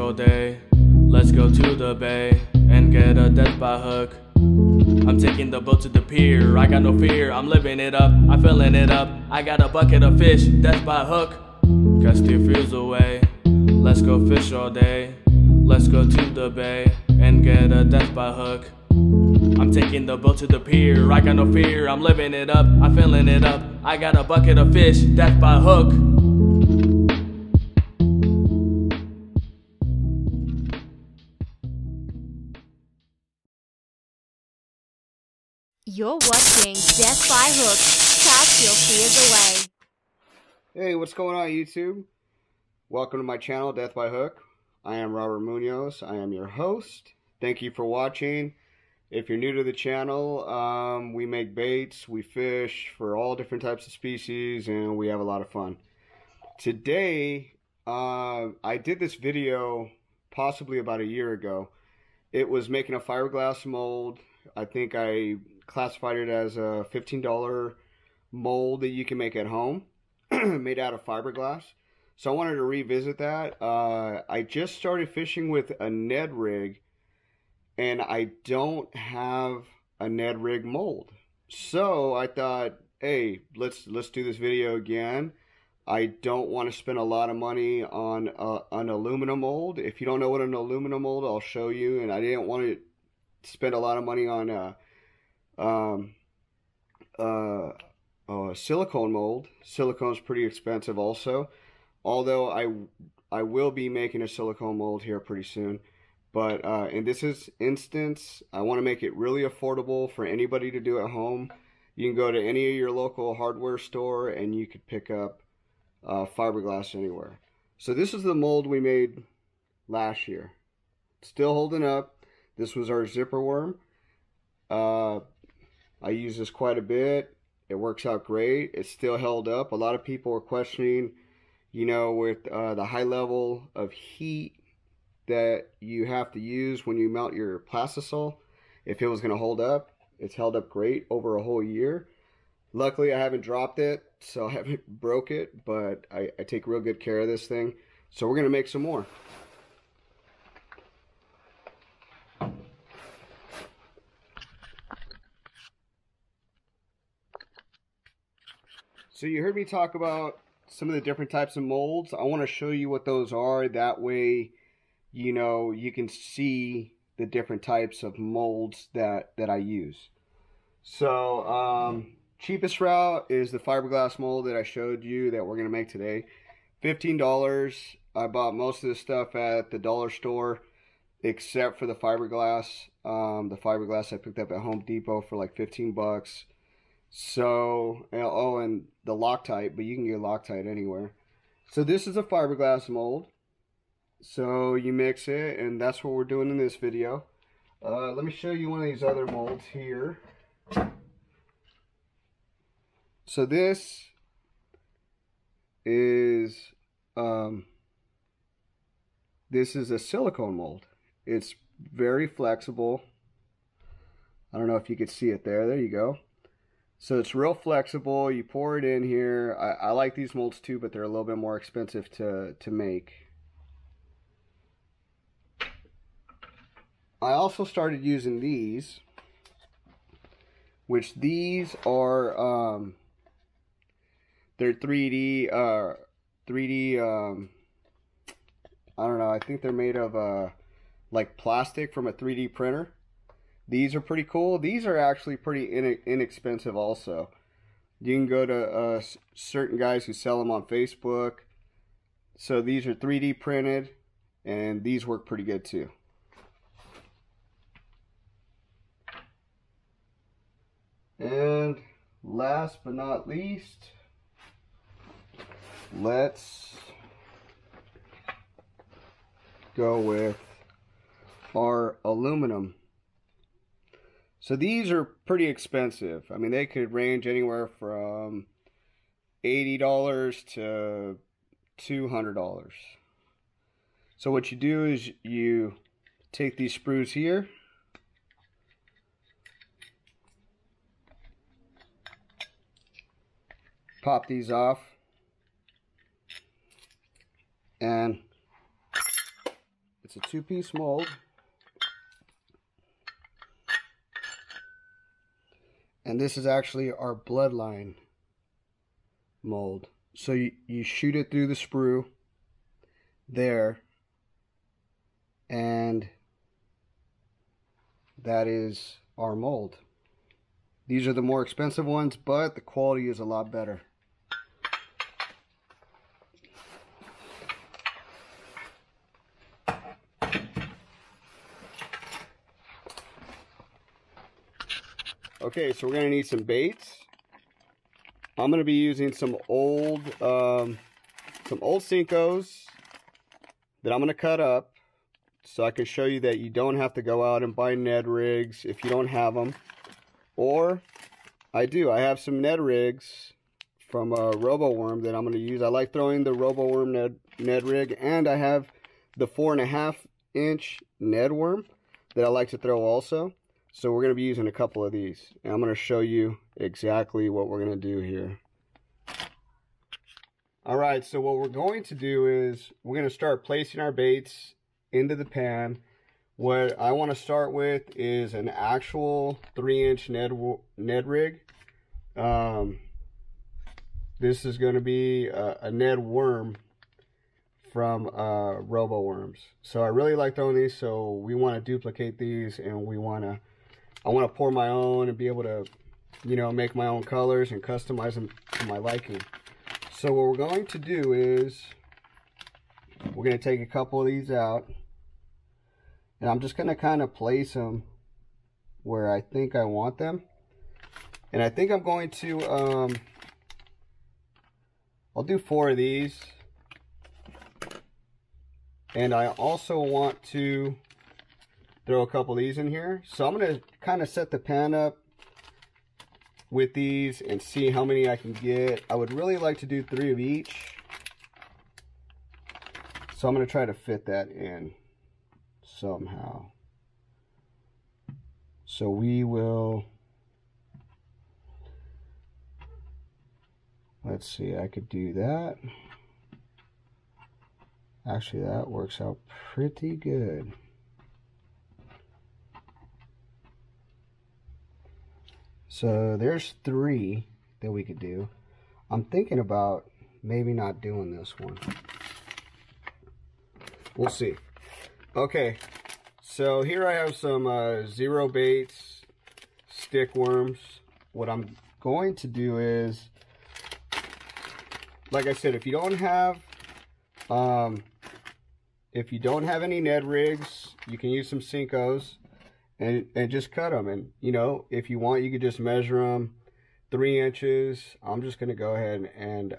all day. Let's go to the bay and get a death by hook. I'm taking the boat to the pier. I got no fear, I'm living it up, I'm filling it up. I got a bucket of fish, death by hook. Cast your fears away. Let's go fish all day. Let's go to the bay and get a death by hook. I'm taking the boat to the pier. I got no fear, I'm living it up, I'm filling it up. I got a bucket of fish, death by hook. You're watching Death by Hook. Cast your fears away. Hey, what's going on, YouTube? Welcome to my channel, Death by Hook. I am Robert Munoz. I am your host. Thank you for watching. If you're new to the channel, we make baits, we fish for all different types of species, and we have a lot of fun. Today, I did this video possibly about a year ago. It was making a fiberglass mold. I think I classified it as a $15 mold that you can make at home, made out of fiberglass. So I wanted to revisit that. I just started fishing with a Ned Rig, and I don't have a Ned Rig mold. So I thought, hey, let's do this video again. I don't want to spend a lot of money on an aluminum mold. If you don't know what an aluminum mold, I'll show you. And I didn't want to spend a lot of money on silicone mold. Silicone's pretty expensive also. Although I will be making a silicone mold here pretty soon. But in this instance, I want to make it really affordable for anybody to do at home. You can go to any of your local hardware store and you could pick up fiberglass anywhere. So this is the mold we made last year. Still holding up. This was our zipper worm. I use this quite a bit. It works out great. It's still held up. A lot of people are questioning, you know, with the high level of heat that you have to use when you mount your plastisol, if it was going to hold up. It's held up great over a whole year. Luckily, I haven't dropped it, so I haven't broke it, but I take real good care of this thing. So we're going to make some more. So you heard me talk about some of the different types of molds. I want to show you what those are. That way, you know, you can see the different types of molds that I use. So, cheapest route is the fiberglass mold that I showed you that we're going to make today. $15. I bought most of this stuff at the dollar store, except for the fiberglass. The fiberglass I picked up at Home Depot for like 15 bucks. So, oh, and the Loctite, but you can get Loctite anywhere. So this is a fiberglass mold. So you mix it, and that's what we're doing in this video. Let me show you one of these other molds here. So this is a silicone mold. It's very flexible. I don't know if you could see it there. There you go. So it's real flexible. You pour it in here. I like these molds too, but they're a little bit more expensive to make. I also started using these, which these are they're 3D I don't know, I think they're made of like plastic from a 3D printer. These are pretty cool. These are actually pretty inexpensive also. You can go to certain guys who sell them on Facebook. So these are 3D printed, and these work pretty good too. And last but not least, let's go with our aluminum. So these are pretty expensive. I mean, they could range anywhere from $80 to $200. So what you do is you take these sprues here, pop these off, and It's a 2-piece mold. And this is actually our bloodline mold. So you shoot it through the sprue there, and that is our mold. These are the more expensive ones, but the quality is a lot better. Okay, so we're gonna need some baits. I'm gonna be using some old Cincos that I'm gonna cut up, so I can show you that you don't have to go out and buy Ned Rigs if you don't have them. Or I do. I have some Ned Rigs from RoboWorm that I'm gonna use. I like throwing the RoboWorm Ned Rig, and I have the 4.5-inch Ned Worm that I like to throw also. So we're going to be using a couple of these, and I'm going to show you exactly what we're going to do here. Alright, so what we're going to do is we're going to start placing our baits into the pan. What I want to start with is an actual 3-inch Ned Rig. This is going to be a Ned Worm from RoboWorms. So I really like throwing these, so we want to duplicate these, and I want to pour my own and be able to, you know, make my own colors and customize them to my liking. So what we're going to do is we're going to take a couple of these out, and I'm just going to kind of place them where I think I want them. And I think I'm going to, I'll do 4 of these. And I also want to throw a couple of these in here. So I'm going to kind of set the pan up with these and see how many I can get. I would really like to do 3 of each. So I'm going to try to fit that in somehow. So we will, let's see, I could do that. Actually, that works out pretty good. So there's 3 that we could do. I'm thinking about maybe not doing this one. We'll see. Okay, so here I have some zero baits, stick worms. What I'm going to do is, like I said, if you don't have any Ned Rigs, you can use some Cincos. And just cut them, and you know, if you want, you could just measure them 3 inches. I'm just gonna go ahead and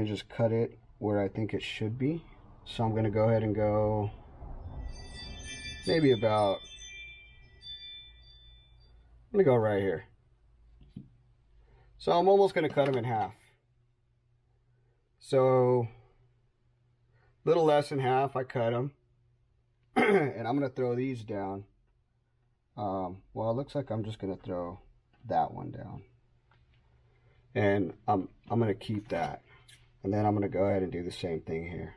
just cut it where I think it should be. So I'm gonna go ahead and go maybe about, I'm gonna go right here. So I'm almost gonna cut them in half. So a little less than half, I cut them. And I'm going to throw these down. Well, it looks like I'm just going to throw that one down. And I'm going to keep that. And then I'm going to go ahead and do the same thing here.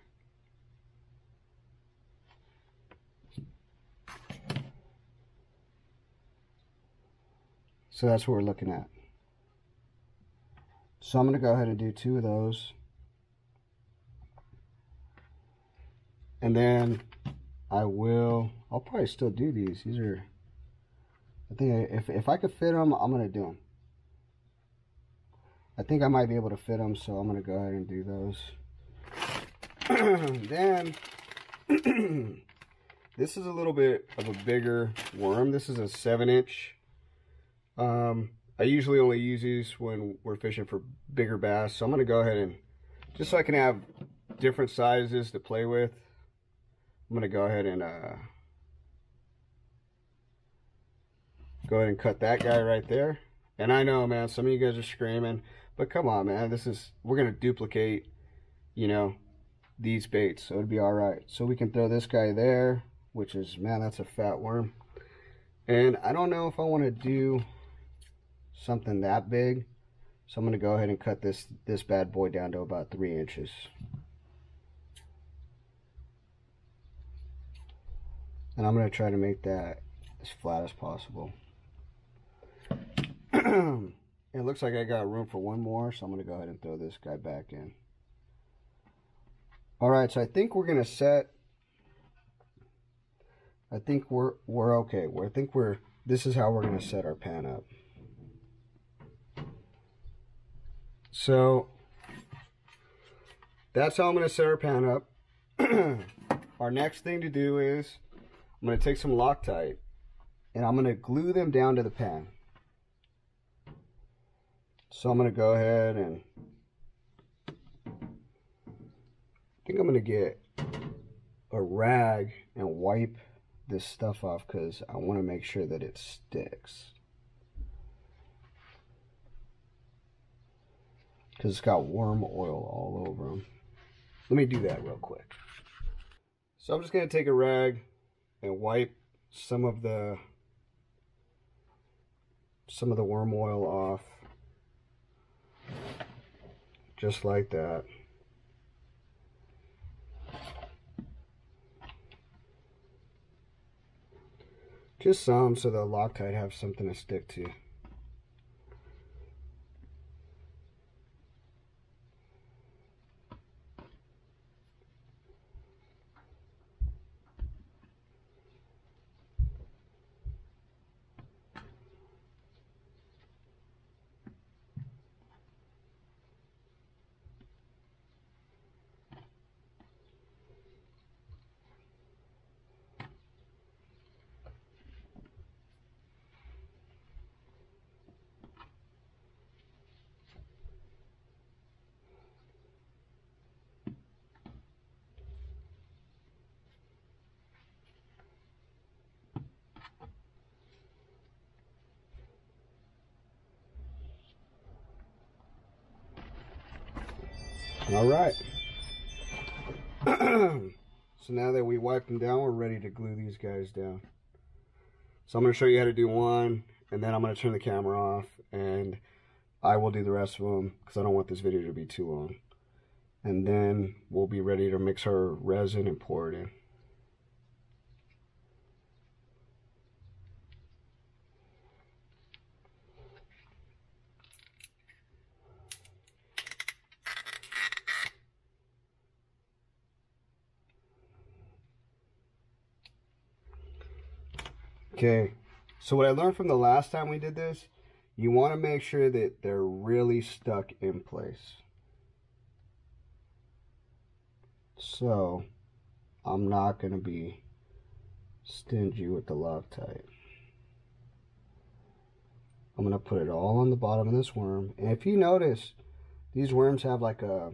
So that's what we're looking at. So I'm going to go ahead and do 2 of those. And then I'll probably still do these. These are, I think if I could fit them, I'm going to do them. I think I might be able to fit them, so I'm going to go ahead and do those. Then, this is a little bit of a bigger worm. This is a 7-inch. I usually only use these when we're fishing for bigger bass, so I'm going to go ahead and, just so I can have different sizes to play with, I'm going to go ahead and cut that guy right there. And I know, man, some of you guys are screaming, but come on, man, we're going to duplicate, you know, these baits, so it'd be all right. So we can throw this guy there, which is, man, that's a fat worm. And I don't know if I want to do something that big, so I'm going to go ahead and cut this bad boy down to about 3 inches. And I'm going to try to make that as flat as possible. It looks like I got room for one more, so I'm going to go ahead and throw this guy back in. Alright, so I think we're going to set, I think we're okay. This is how we're going to set our pan up. So, that's how I'm going to set our pan up. Our next thing to do is, I'm going to take some Loctite, and I'm going to glue them down to the pan. So I'm going to go ahead and, I think I'm going to get a rag and wipe this stuff off because I want to make sure that it sticks. Because it's got worm oil all over them. Let me do that real quick. So I'm just going to take a rag and wipe some of the worm oil off. Just like that. Just some so the Loctite have something to stick to. All right. So now that we wiped them down, we're ready to glue these guys down. So I'm going to show you how to do one, and then I'm going to turn the camera off, and I will do the rest of them because I don't want this video to be too long. And then we'll be ready to mix our resin and pour it in. Okay, so what I learned from the last time we did this, you want to make sure that they're really stuck in place. So, I'm not going to be stingy with the Loctite. I'm going to put it all on the bottom of this worm. And if you notice, these worms have like a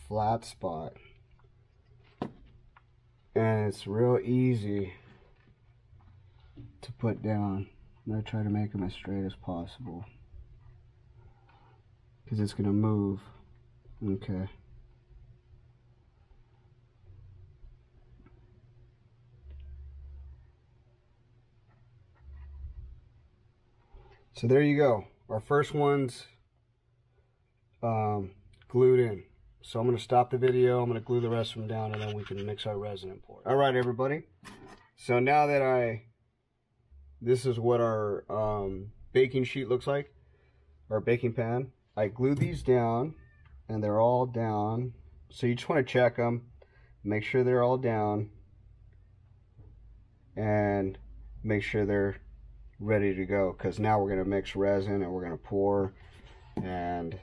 flat spot. And it's real easy to put down. I'm going to try to make them as straight as possible, because it's going to move. Okay. So there you go. Our first one's glued in. So I'm going to stop the video. I'm going to glue the rest of them down, and then we can mix our resin and pour it. All right, everybody. So now that this is what our baking sheet looks like, our baking pan. I glued these down, and they're all down. So you just want to check them, make sure they're all down, and make sure they're ready to go. Because now we're going to mix resin and we're going to pour, and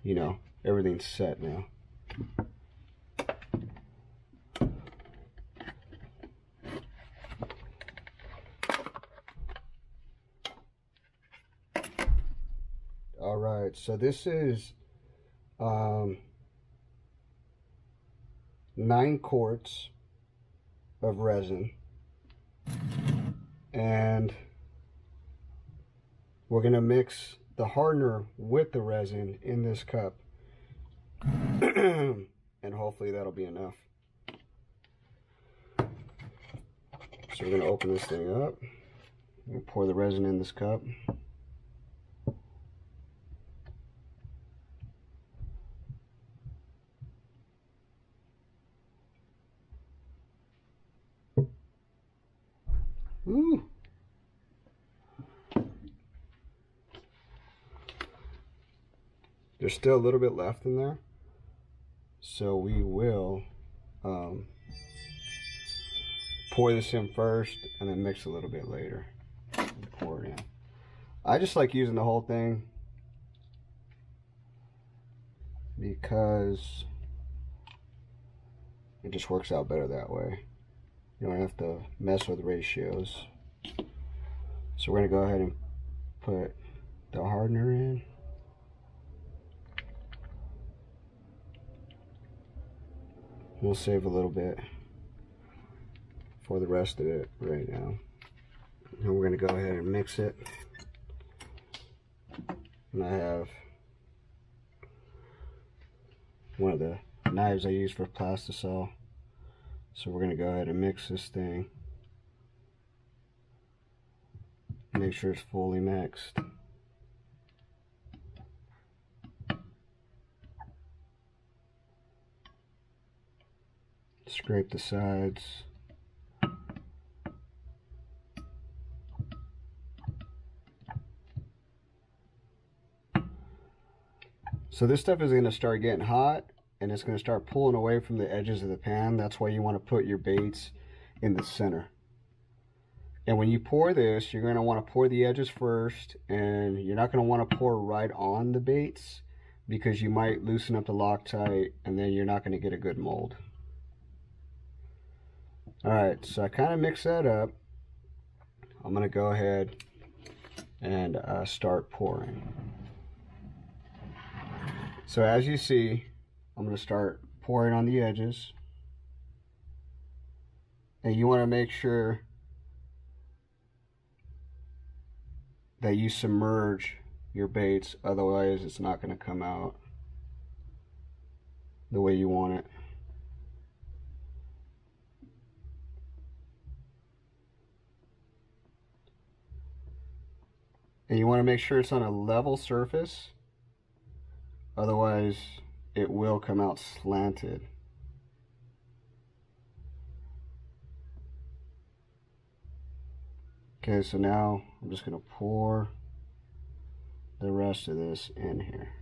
you know, everything's set now. All right, so this is 9 quarts of resin, and we're going to mix the hardener with the resin in this cup, and hopefully that'll be enough. So we're going to open this thing up and pour the resin in this cup. Ooh. There's still a little bit left in there, so we will pour this in first and then mix a little bit later and pour it in. I just like using the whole thing because it just works out better that way. You don't have to mess with ratios. So we're gonna go ahead and put the hardener in. We'll save a little bit for the rest of it right now. And we're gonna go ahead and mix it. And I have one of the knives I use for plastisol. So we're gonna go ahead and mix this thing. Make sure it's fully mixed. Scrape the sides. So this stuff is going to start getting hot and it's going to start pulling away from the edges of the pan. That's why you want to put your baits in the center. And when you pour this, you're going to want to pour the edges first, and you're not going to want to pour right on the baits because you might loosen up the Loctite and then you're not going to get a good mold. Alright, so I kind of mixed that up. I'm going to go ahead and start pouring. So as you see, I'm going to start pouring on the edges. And you want to make sure that you submerge your baits, otherwise it's not going to come out the way you want it. And you want to make sure it's on a level surface, otherwise it will come out slanted. Okay, so now I'm just going to pour the rest of this in here.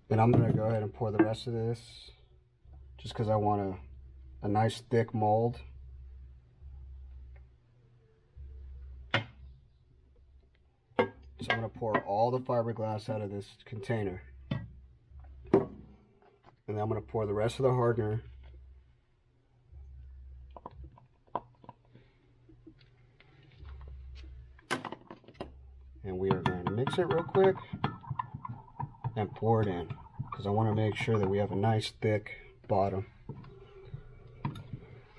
And I'm going to go ahead and pour the rest of this just because I want a nice thick mold. So I'm going to pour all the fiberglass out of this container. And then I'm going to pour the rest of the hardener. And we are going to mix it real quick and pour it in, because I want to make sure that we have a nice thick bottom.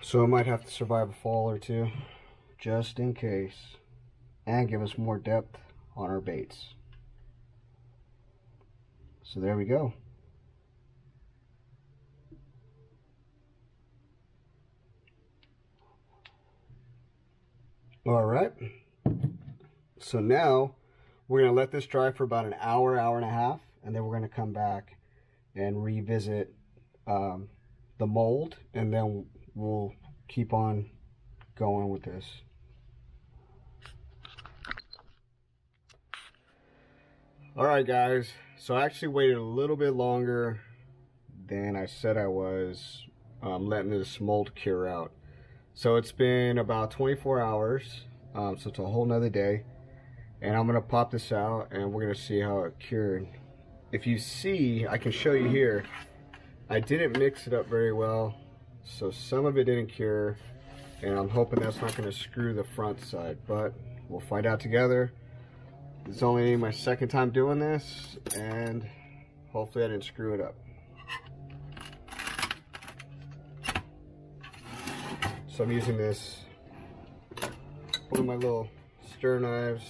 So it might have to survive a fall or two, just in case, and give us more depth on our baits. So there we go. All right, so now we're going to let this dry for about an hour, hour and a half, and then we're going to come back and revisit the mold, and then we'll keep on going with this. Alright guys, so I actually waited a little bit longer than I said I was, letting this mold cure out. So it's been about 24 hours, so it's a whole nother day. And I'm going to pop this out and we're going to see how it cured. If you see, I can show you here, I didn't mix it up very well, so some of it didn't cure, and I'm hoping that's not going to screw the front side, but we'll find out together. It's only my second time doing this, and hopefully I didn't screw it up. So I'm using this, one of my little stir knives,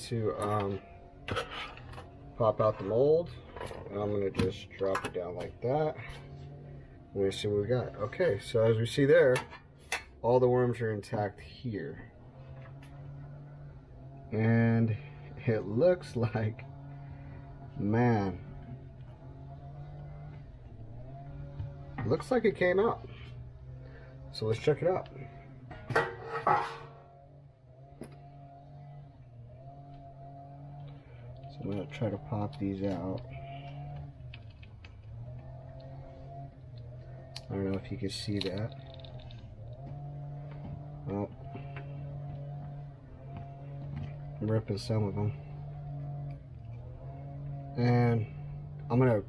to pop out the mold. And I'm going to just drop it down like that. We're going to see what we got. Okay, so as we see there, all the worms are intact here. and it looks like, man, looks like it came out. So let's check it out. So I'm going to try to pop these out. I don't know if you can see that. Well, I'm ripping some of them. And I'm going to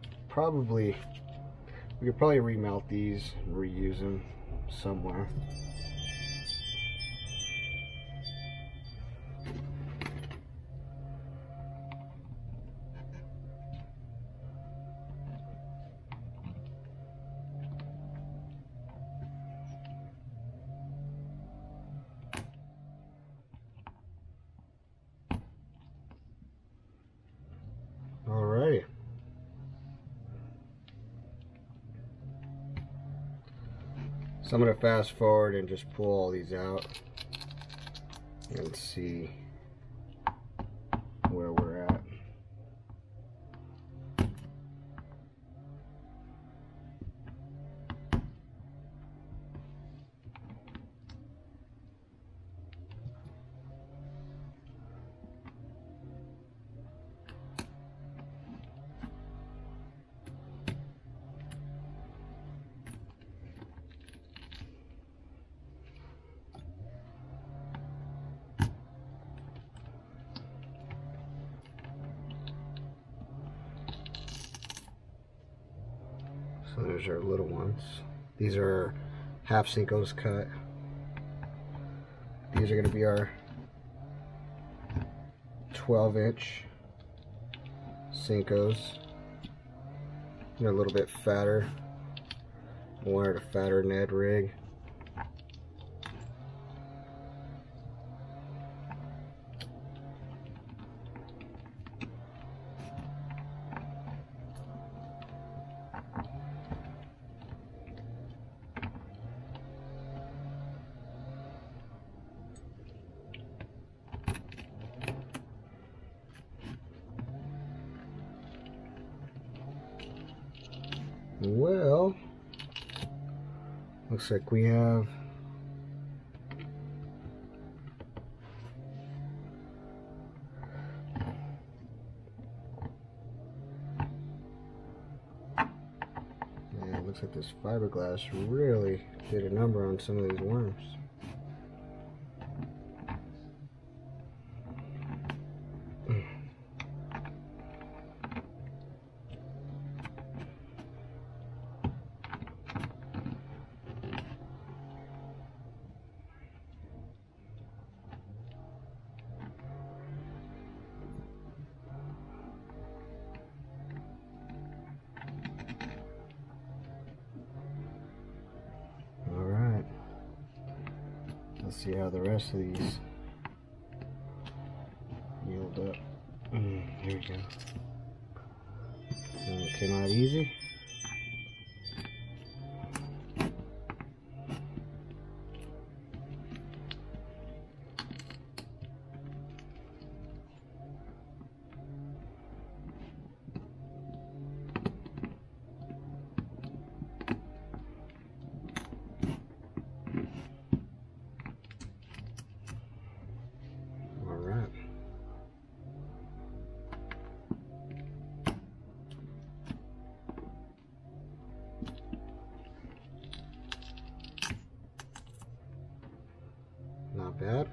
we could probably remelt these and reuse them somewhere. Alrighty. So I'm going to fast forward and just pull all these out and see where we're at. So there's our little ones. These are half Cinco's cut. These are going to be our 12-inch Cinco's. They're a little bit fatter. I wanted a fatter Ned Rig. Well, looks like we have looks like this fiberglass really did a number on some of these worms. Let's see how the rest of these yield up. Here we go. It came out easy. Not bad.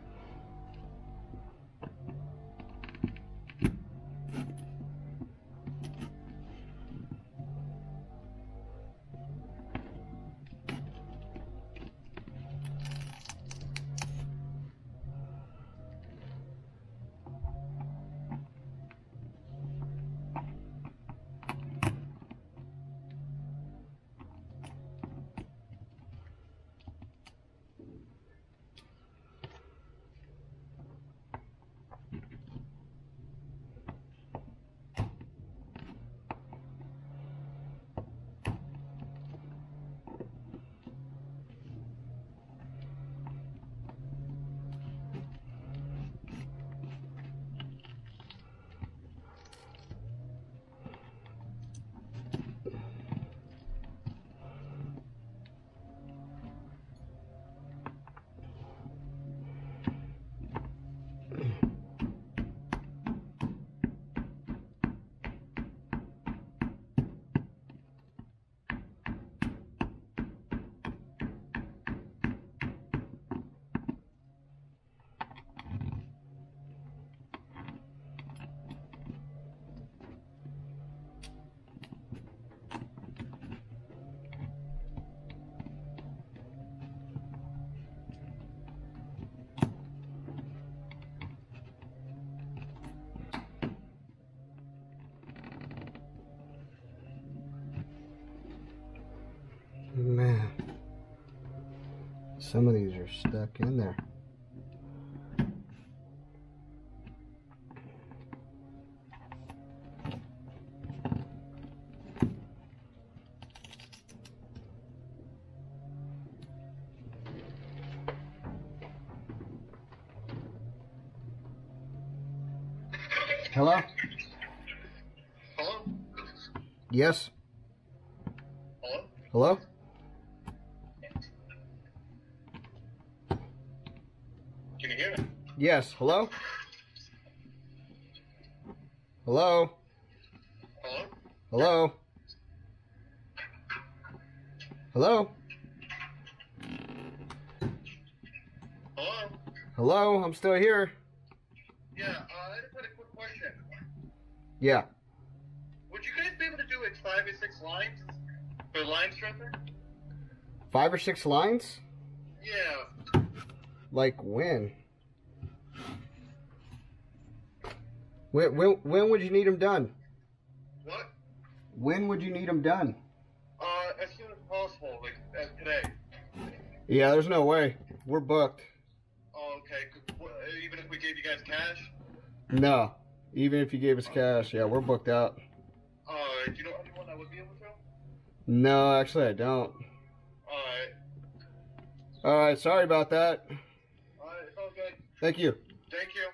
Some of these are stuck in there. Hello? Hello? Yes? Hello? Hello? Can you hear me? Yes, hello? Hello? Hello? Hello? Hello? Hello? Hello? I'm still here. Yeah, I just had a quick question. Yeah. Would you guys be able to do like 5 or 6 lines for line stripper? 5 or 6 lines? Yeah. Like when? When would you need them done? What? When would you need them done? As soon as possible, like today. Yeah, there's no way. We're booked. Oh, okay. Even if we gave you guys cash? No. Even if you gave us cash, yeah, we're booked out. Do you know anyone that would be able to? No, actually I don't. Alright. Alright, sorry about that. Alright, it's all good. Thank you. Thank you.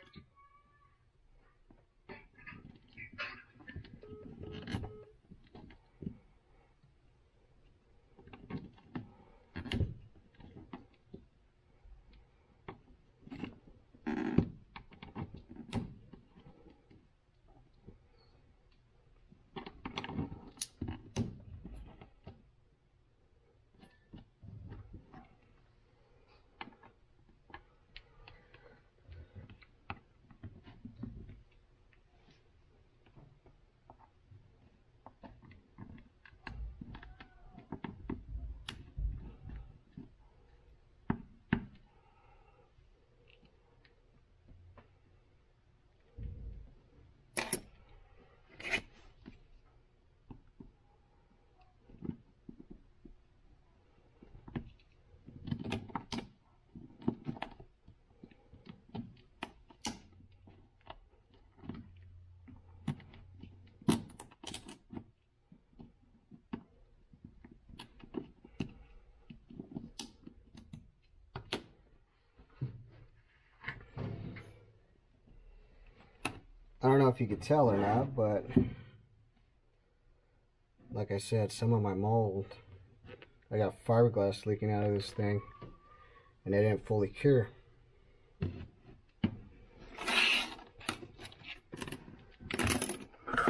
I don't know if you could tell or not, but like I said, some of my mold, I got fiberglass leaking out of this thing, and it didn't fully cure.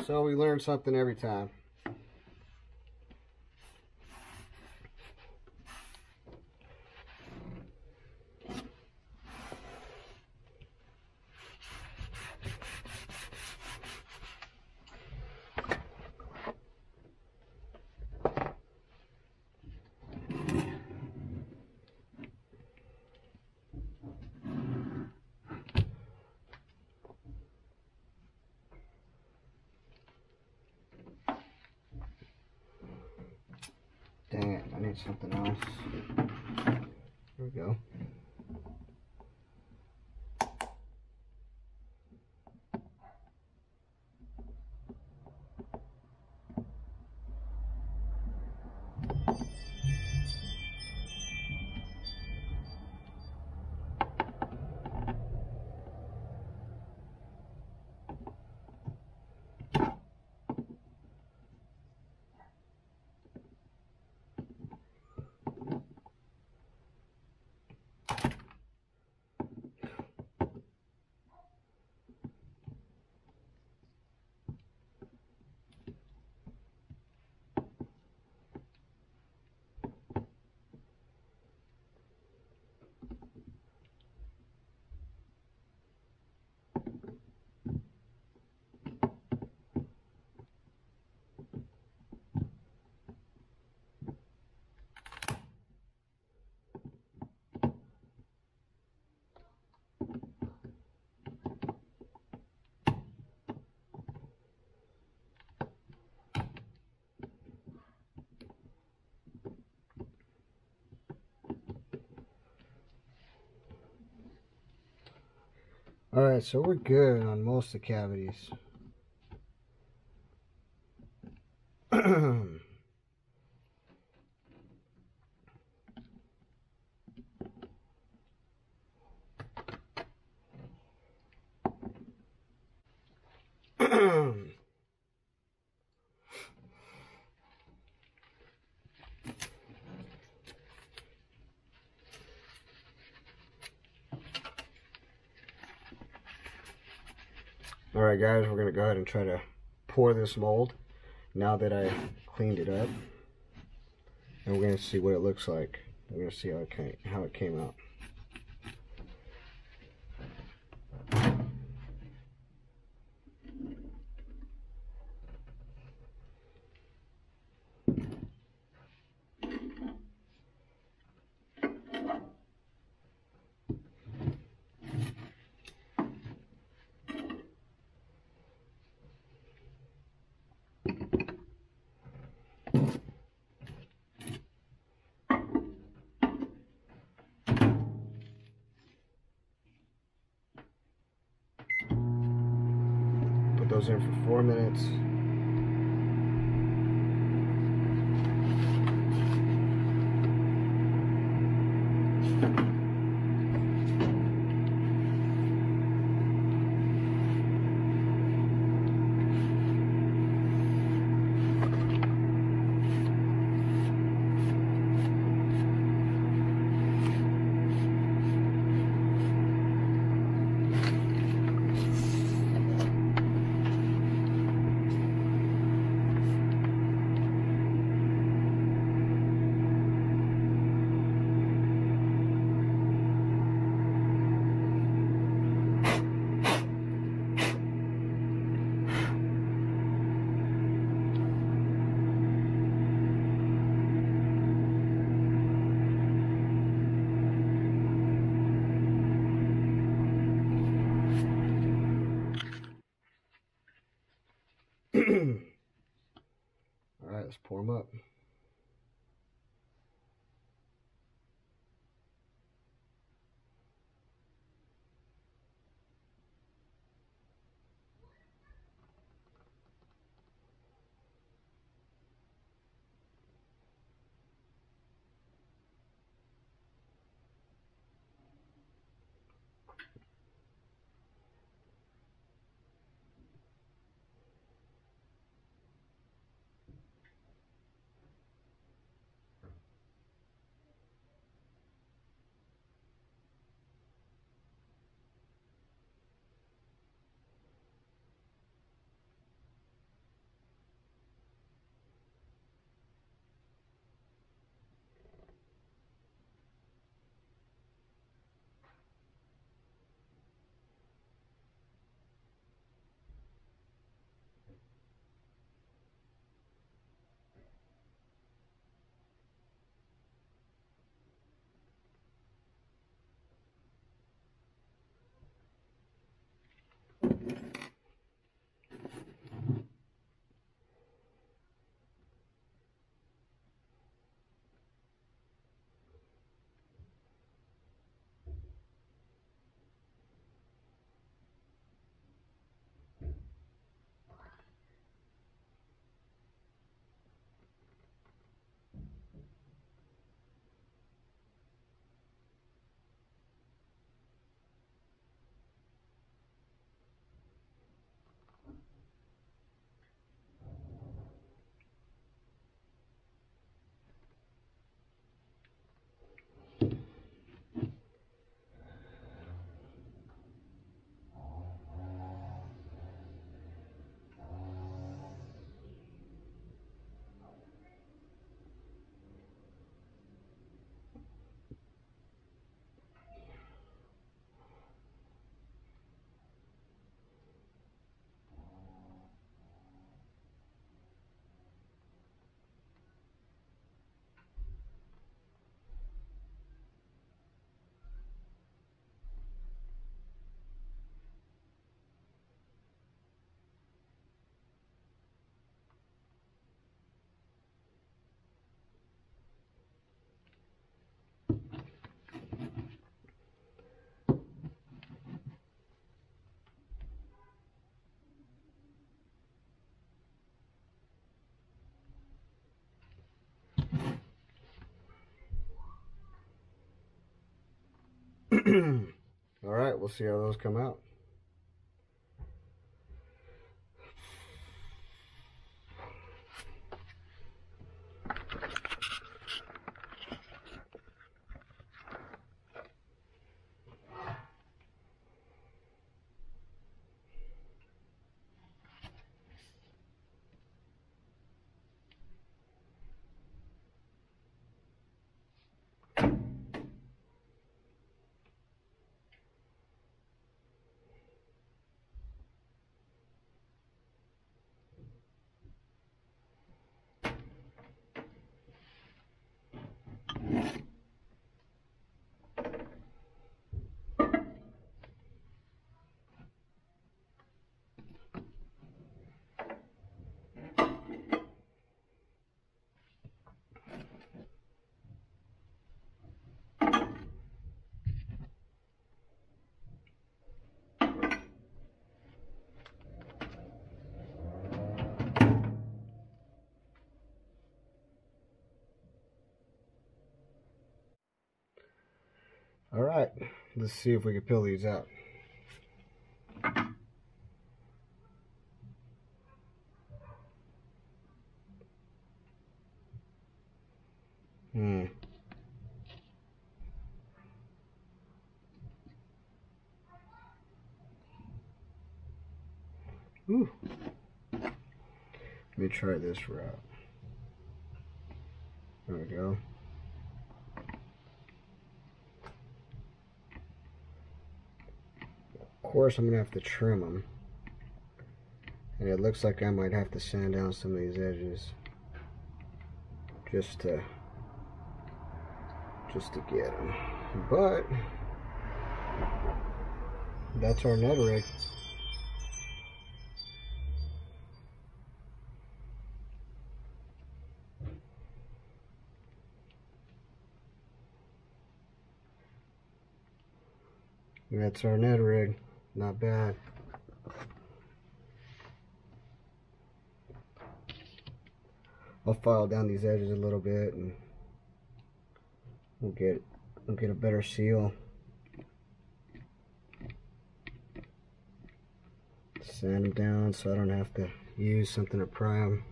So we learn something every time. Dang it, I need something else. There we go. Alright, so we're good on most of the cavities. Alright guys, we're going to go ahead and try to pour this mold now that I cleaned it up. And we're going to see what it looks like. We're going to see how it came out. Put those in for 4 minutes. Alright, let's pour them up. Alright, we'll see how those come out. Alright, let's see if we can peel these out. Ooh. Let me try this route. There we go. Of course, I'm gonna have to trim them, and it looks like I might have to sand down some of these edges just to get them. But that's our Ned Rig. That's our Ned Rig. Not bad. I'll file down these edges a little bit, and we'll get a better seal. Sand them down so I don't have to use something to pry them.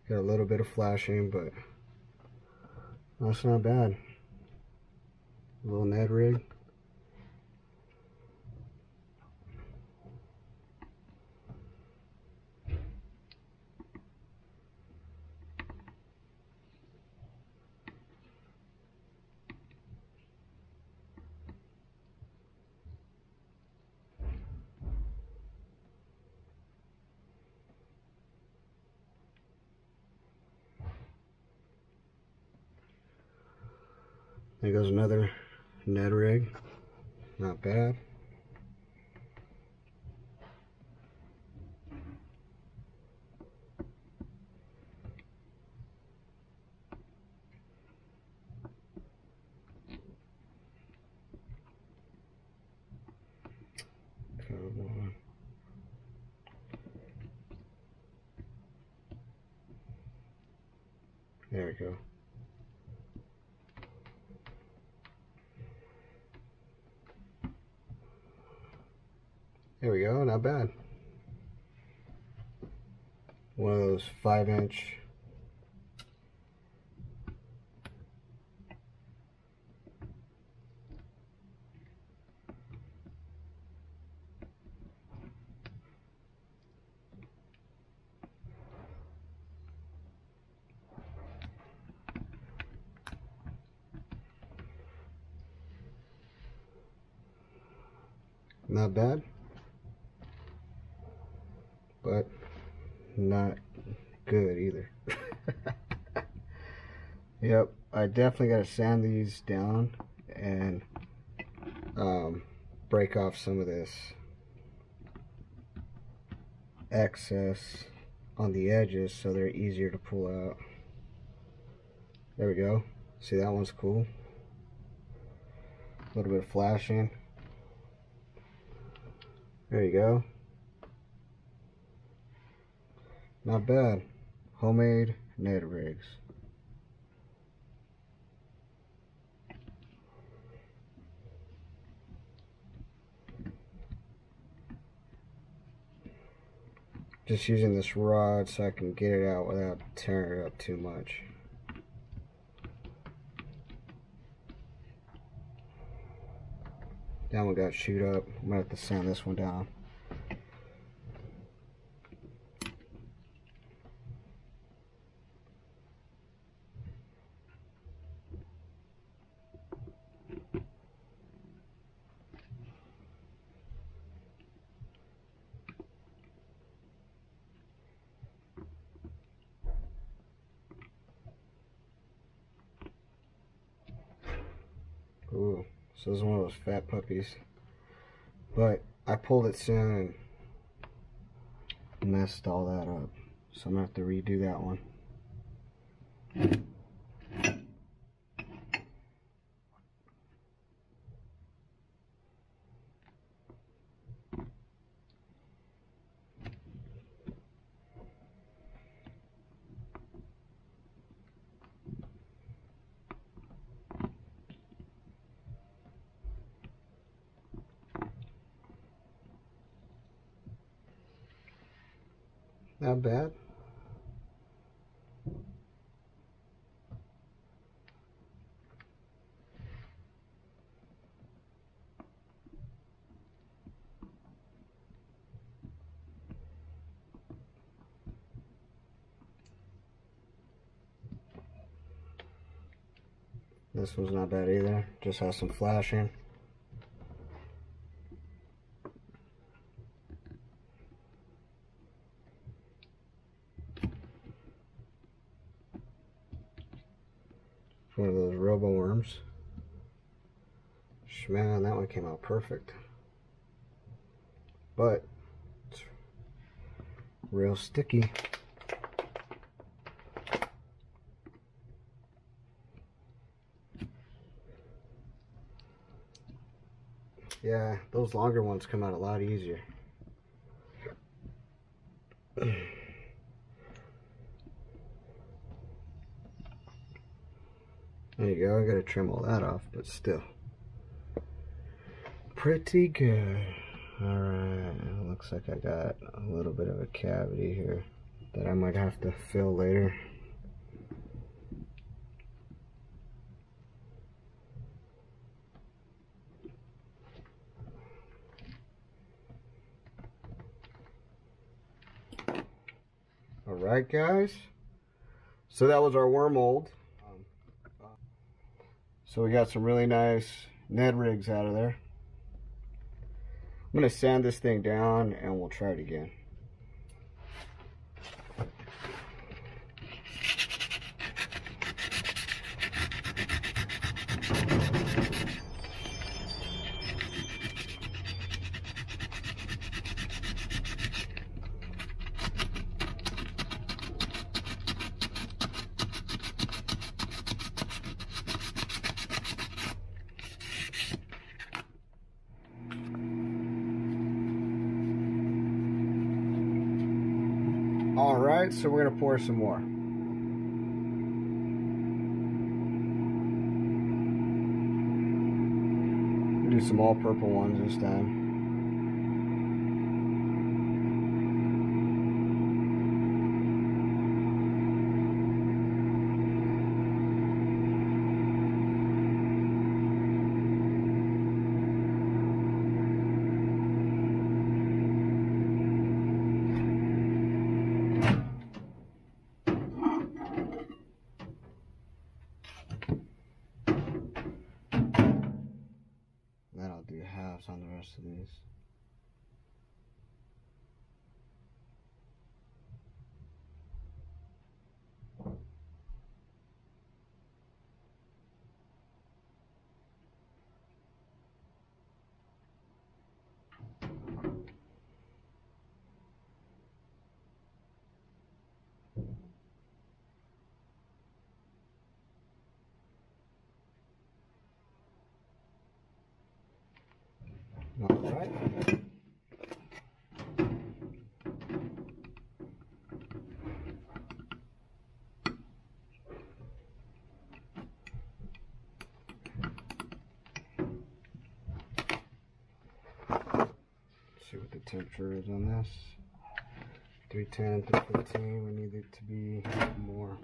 Got a little bit of flashing, but that's not bad. A little Ned Rig. There goes another Ned Rig. Not bad. Come on. There we go. There we go, not bad. One of those 5-inch not bad, but not good either. Yep, I definitely got to sand these down and break off some of this excess on the edges so they're easier to pull out. There we go. See, that one's cool. A little bit of flashing. There you go. Not bad. Homemade Ned Rigs. Just using this rod so I can get it out without tearing it up too much. That one got chewed up. I'm gonna have to sand this one down. Ooh, so this is one of those fat puppies. But I pulled it soon and messed all that up. So I'm gonna have to redo that one. Not bad. This one's not bad either. Just has some flashing. One of those robo worms. Man, that one came out perfect. But it's real sticky. Yeah, those longer ones come out a lot easier. There you go, I gotta trim all that off, but still. Pretty good. Alright, looks like I got a little bit of a cavity here that I might have to fill later. Alright guys, so that was our worm mold. So we got some really nice Ned Rigs out of there. I'm going to sand this thing down and we'll try it again. Alright, so we're going to pour some more. Do some all purple ones this time. Then I'll do halves on the rest of these. All right. See what the temperature is on this. 310, 315. We need it to be more.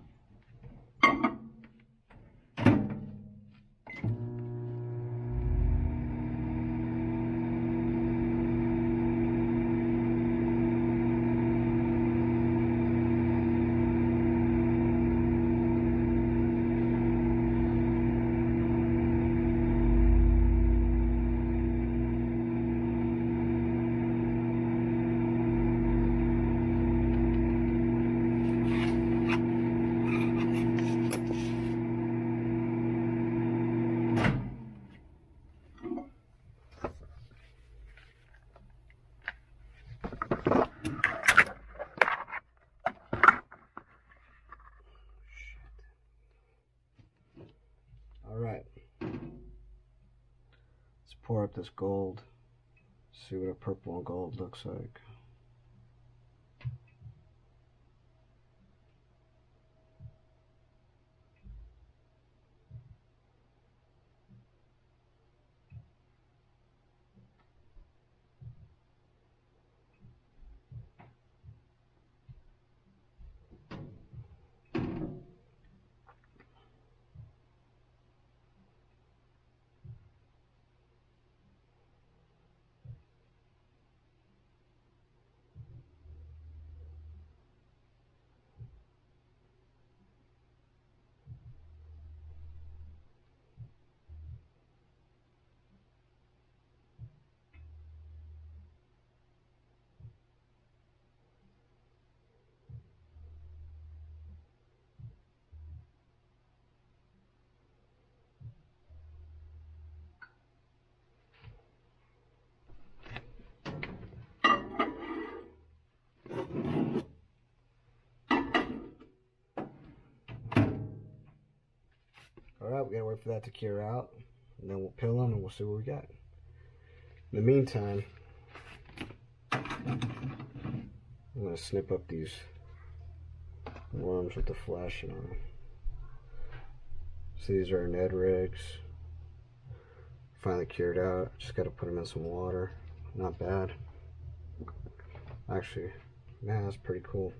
Alright, let's pour up this gold, see what a purple and gold looks like. Alright, we gotta wait for that to cure out, and then we'll peel them and we'll see what we got. In the meantime, I'm gonna snip up these worms with the flashing on them. So these are Ned Rigs. Finally cured out. Just gotta put them in some water. Not bad. Actually, man, that's pretty cool.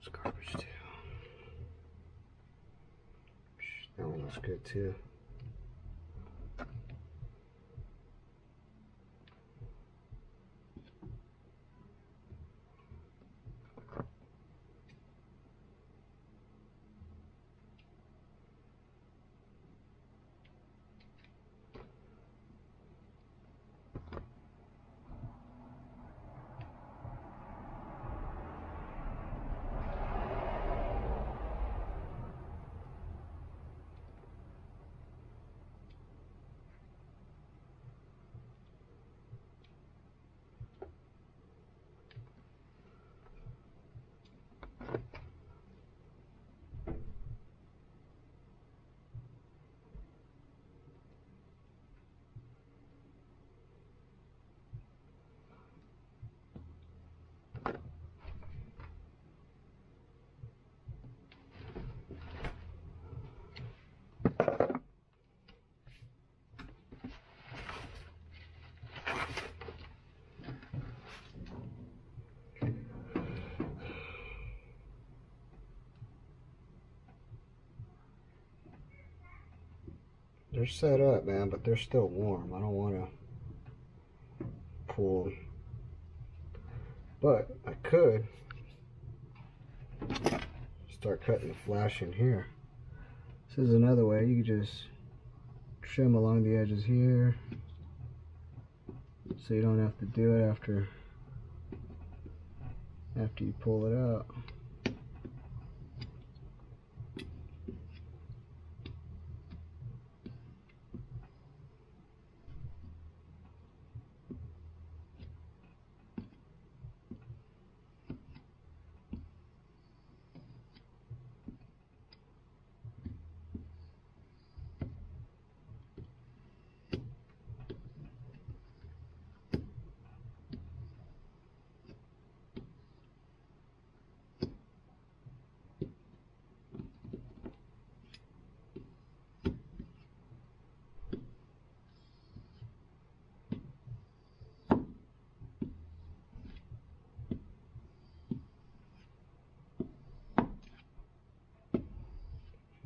It's garbage too. That one looks good too. They're set up, man, but they're still warm. I don't want to pull them. But I could start cutting the flash in here. This is another way. You can just trim along the edges here, so you don't have to do it after you pull it out.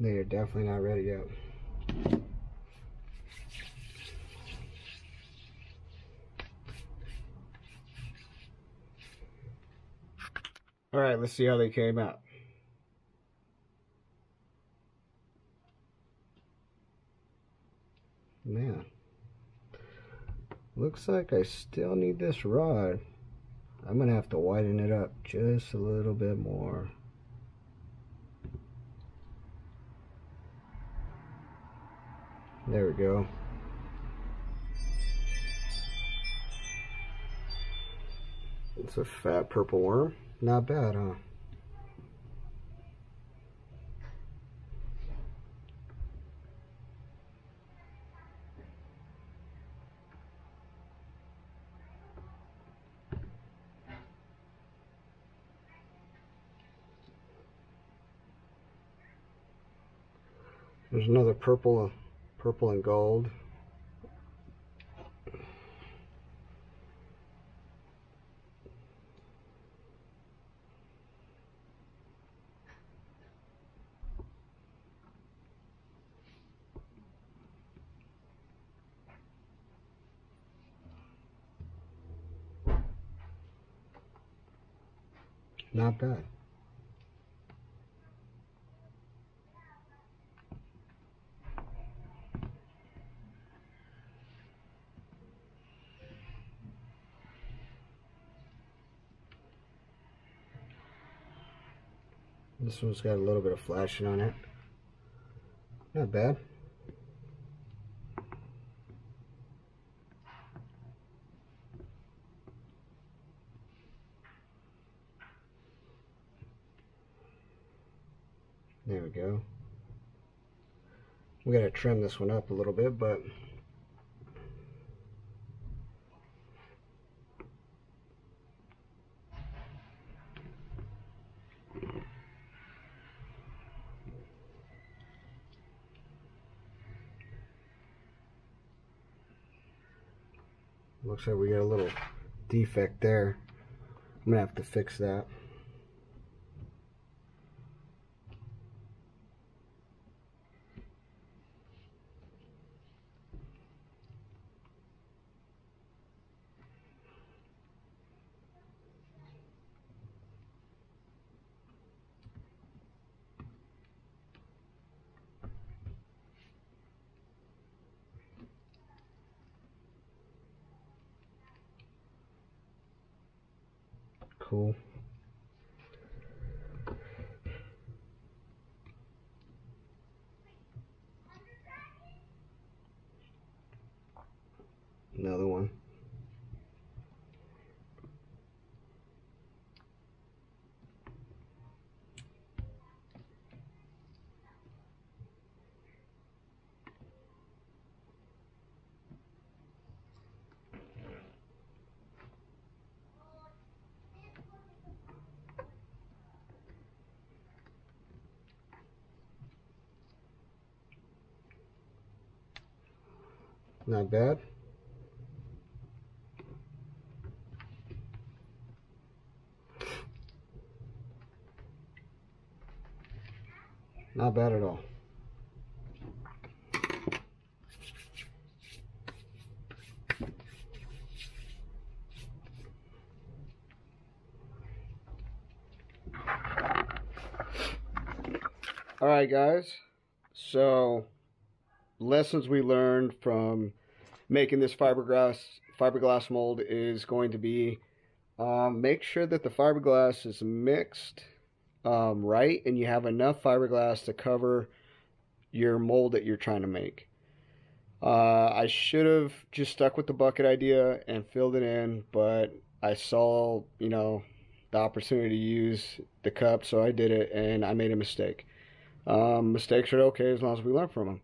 They are definitely not ready yet. All right, let's see how they came out. Man, looks like I still need this rod. I'm gonna have to widen it up just a little bit more. There we go. It's a fat purple worm. Not bad, huh? There's another purple and gold. Not bad. This one's got a little bit of flashing on it. Not bad. There we go. We gotta trim this one up a little bit, but looks like we got a little defect there. I'm gonna have to fix that. Cool. Another one. Not bad. Not bad at all. All right, guys. So, lessons we learned from making this fiberglass mold is going to be make sure that the fiberglass is mixed right, and you have enough fiberglass to cover your mold that you're trying to make. I should have just stuck with the bucket idea and filled it in, but I saw, you know, the opportunity to use the cup, so I did it, and I made a mistake. Mistakes are okay as long as we learn from them.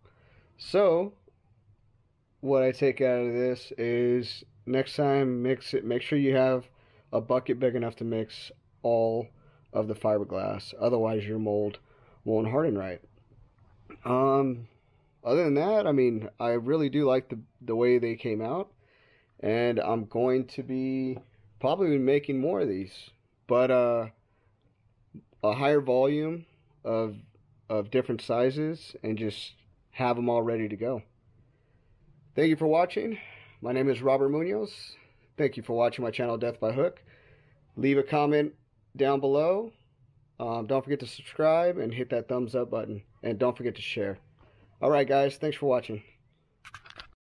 So what I take out of this is next time, mix it. Make sure you have a bucket big enough to mix all of the fiberglass. Otherwise, your mold won't harden right. Other than that, I mean, I really do like the way they came out, and I'm going to be probably making more of these, but a higher volume of of different sizes and just have them all ready to go. Thank you for watching. My name is Robert Munoz. Thank you for watching my channel, Death by Hook. Leave a comment down below. Don't forget to subscribe and hit that thumbs up button. And don't forget to share. Alright guys, thanks for watching.